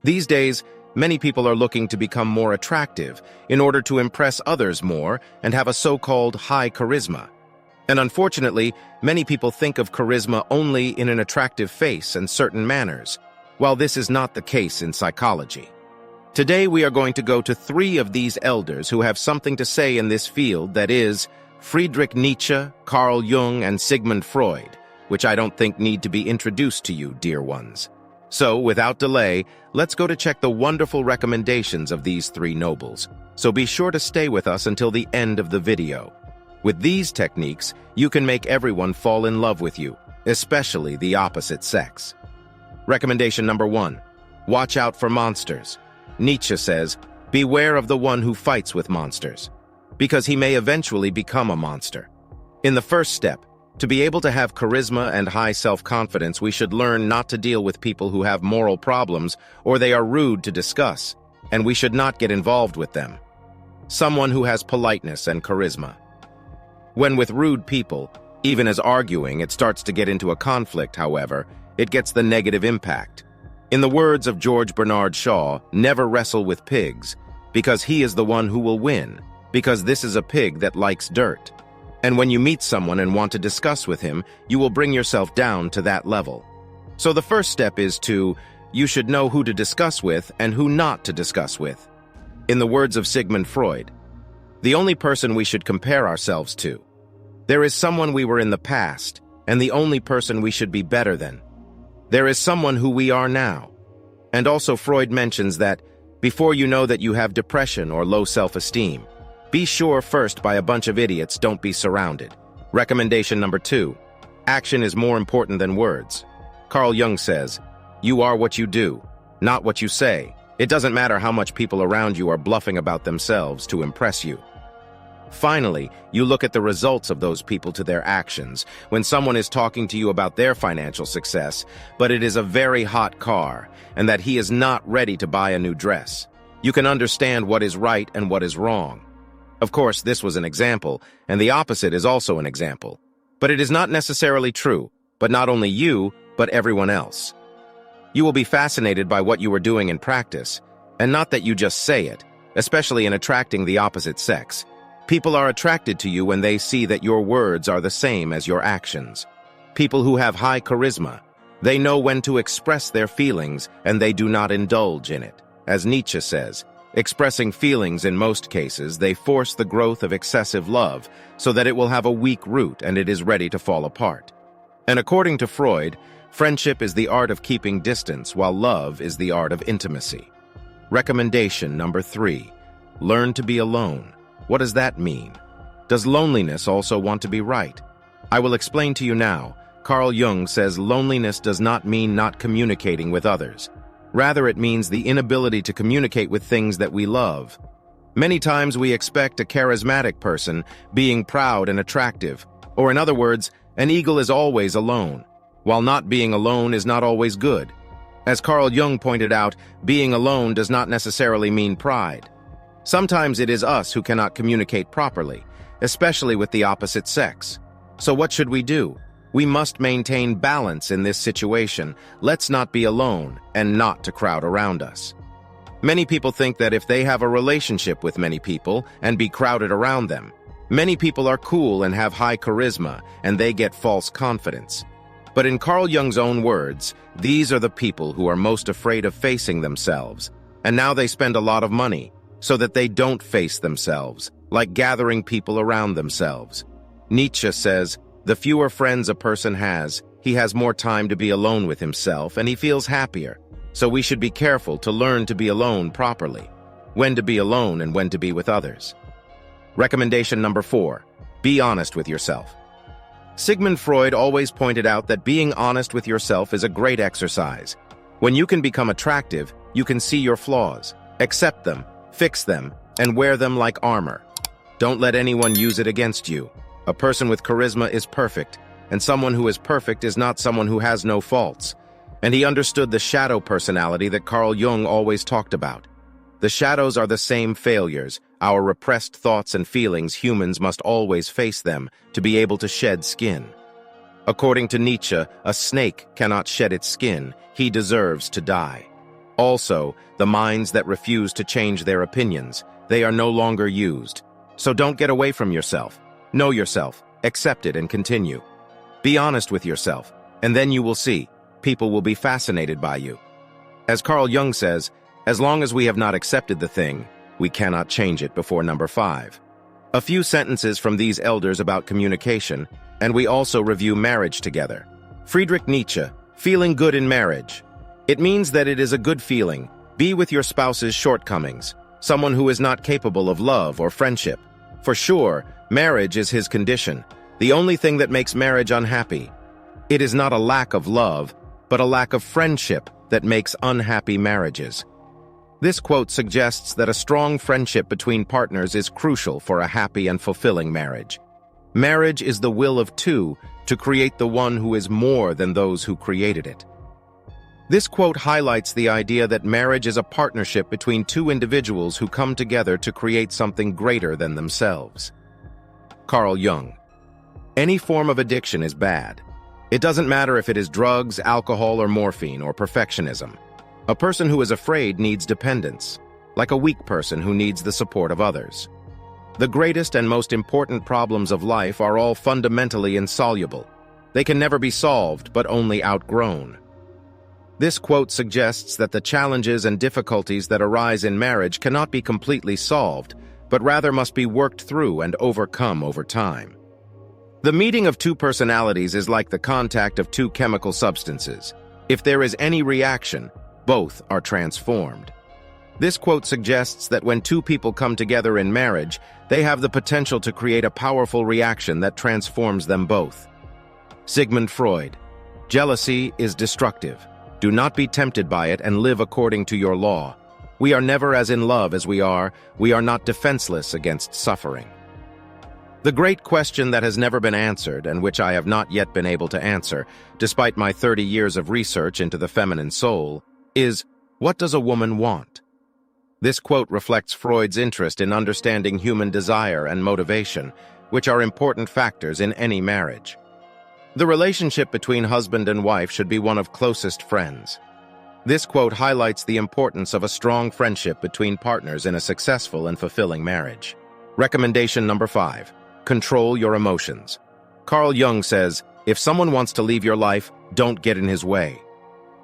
These days, many people are looking to become more attractive in order to impress others more and have a so-called high charisma. And unfortunately, many people think of charisma only in an attractive face and certain manners, while this is not the case in psychology. Today we are going to go to 3 of these elders who have something to say in this field, that is, Friedrich Nietzsche, Carl Jung, and Sigmund Freud, which I don't think need to be introduced to you, dear ones. So, without delay, let's go to check the wonderful recommendations of these 3 nobles. So be sure to stay with us until the end of the video. With these techniques, you can make everyone fall in love with you, especially the opposite sex. Recommendation number 1. Watch out for monsters. Nietzsche says, beware of the one who fights with monsters, because he may eventually become a monster. In the first step, to be able to have charisma and high self-confidence, we should learn not to deal with people who have moral problems or they are rude to discuss, and we should not get involved with them. Someone who has politeness and charisma. When with rude people, even as arguing, it starts to get into a conflict, however, it gets the negative impact. In the words of George Bernard Shaw, never wrestle with pigs, because he is the one who will win, because this is a pig that likes dirt. And when you meet someone and want to discuss with him, you will bring yourself down to that level. So the first step is you should know who to discuss with and who not to discuss with. In the words of Sigmund Freud, the only person we should compare ourselves to. There is someone we were in the past, and the only person we should be better than. There is someone who we are now. And also Freud mentions that before you know that you have depression or low self-esteem, be sure first by a bunch of idiots don't be surrounded. Recommendation number 2. Action is more important than words. Carl Jung says, you are what you do, not what you say. It doesn't matter how much people around you are bluffing about themselves to impress you. Finally, you look at the results of those people to their actions. When someone is talking to you about their financial success, but it is a very hot car, and that he is not ready to buy a new dress, you can understand what is right and what is wrong. Of course, this was an example, and the opposite is also an example. But it is not necessarily true, but not only you, but everyone else. You will be fascinated by what you are doing in practice, and not that you just say it, especially in attracting the opposite sex. People are attracted to you when they see that your words are the same as your actions. People who have high charisma, they know when to express their feelings and they do not indulge in it. As Nietzsche says, expressing feelings in most cases, they force the growth of excessive love so that it will have a weak root and it is ready to fall apart. And according to Freud, friendship is the art of keeping distance while love is the art of intimacy. Recommendation number 3. Learn to be alone. What does that mean? Does loneliness also want to be right? I will explain to you now. Carl Jung says loneliness does not mean not communicating with others. Rather, it means the inability to communicate with things that we love. Many times we expect a charismatic person being proud and attractive, or in other words, an eagle is always alone, while not being alone is not always good. As Carl Jung pointed out, being alone does not necessarily mean pride. Sometimes it is us who cannot communicate properly, especially with the opposite sex. So what should we do? We must maintain balance in this situation. Let's not be alone and not to crowd around us. Many people think that if they have a relationship with many people and be crowded around them, many people are cool and have high charisma and they get false confidence. But in Carl Jung's own words, these are the people who are most afraid of facing themselves, and now they spend a lot of money so that they don't face themselves, like gathering people around themselves. Nietzsche says, the fewer friends a person has, he has more time to be alone with himself and he feels happier. So we should be careful to learn to be alone properly, when to be alone and when to be with others. Recommendation number 4. Be honest with yourself. Sigmund Freud always pointed out that being honest with yourself is a great exercise. When you can become attractive, you can see your flaws, accept them, fix them, and wear them like armor. Don't let anyone use it against you. A person with charisma is perfect, and someone who is perfect is not someone who has no faults. And he understood the shadow personality that Carl Jung always talked about. The shadows are the same failures, our repressed thoughts and feelings. Humans must always face them to be able to shed skin. According to Nietzsche, a snake cannot shed its skin. He deserves to die. Also, the minds that refuse to change their opinions, they are no longer used. So don't get away from yourself. Know yourself, accept it, and continue. Be honest with yourself, and then you will see, people will be fascinated by you. As Carl Jung says, as long as we have not accepted the thing, we cannot change it before number 5. A few sentences from these elders about communication, and we also review marriage together. Friedrich Nietzsche, feeling good in marriage. It means that it is a good feeling. Be with your spouse's shortcomings, someone who is not capable of love or friendship. For sure, marriage is his condition, the only thing that makes marriage unhappy. It is not a lack of love, but a lack of friendship that makes unhappy marriages. This quote suggests that a strong friendship between partners is crucial for a happy and fulfilling marriage. Marriage is the will of two to create the one who is more than those who created it. This quote highlights the idea that marriage is a partnership between two individuals who come together to create something greater than themselves. Carl Jung. Any form of addiction is bad. It doesn't matter if it is drugs, alcohol, or morphine, or perfectionism. A person who is afraid needs dependence, like a weak person who needs the support of others. The greatest and most important problems of life are all fundamentally insoluble. They can never be solved, but only outgrown. This quote suggests that the challenges and difficulties that arise in marriage cannot be completely solved, but rather must be worked through and overcome over time. The meeting of two personalities is like the contact of two chemical substances. If there is any reaction, both are transformed. This quote suggests that when two people come together in marriage, they have the potential to create a powerful reaction that transforms them both. Sigmund Freud. Jealousy is destructive. Do not be tempted by it and live according to your law. We are never as in love as we are not defenseless against suffering. The great question that has never been answered, and which I have not yet been able to answer, despite my 30 years of research into the feminine soul, is, what does a woman want? This quote reflects Freud's interest in understanding human desire and motivation, which are important factors in any marriage. The relationship between husband and wife should be one of closest friends. This quote highlights the importance of a strong friendship between partners in a successful and fulfilling marriage. Recommendation number 5. Control your emotions. Carl Jung says, if someone wants to leave your life, don't get in his way.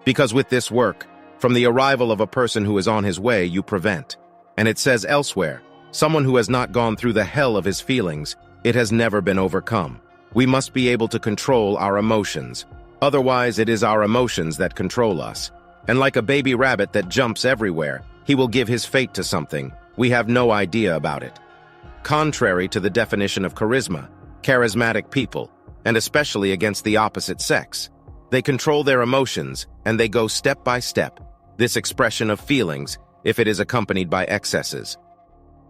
Because with this work, from the arrival of a person who is on his way, you prevent. And it says elsewhere, someone who has not gone through the hell of his feelings, it has never been overcome. We must be able to control our emotions. Otherwise, it is our emotions that control us. And like a baby rabbit that jumps everywhere, he will give his fate to something. We have no idea about it. Contrary to the definition of charisma, charismatic people, and especially against the opposite sex, they control their emotions and they go step by step, this expression of feelings, if it is accompanied by excesses.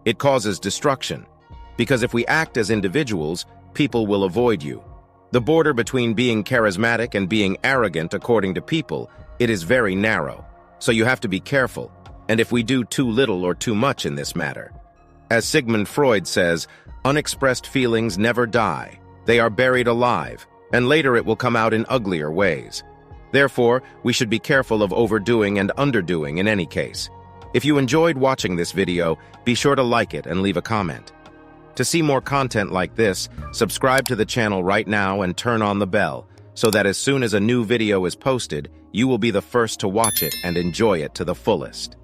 It causes destruction, because if we act as individuals, people will avoid you. The border between being charismatic and being arrogant, according to people, it is very narrow, so you have to be careful, and if we do too little or too much in this matter. As Sigmund Freud says, unexpressed feelings never die. They are buried alive, and later it will come out in uglier ways. Therefore, we should be careful of overdoing and underdoing in any case. If you enjoyed watching this video, be sure to like it and leave a comment. To see more content like this, subscribe to the channel right now and turn on the bell, so that as soon as a new video is posted, you will be the first to watch it and enjoy it to the fullest.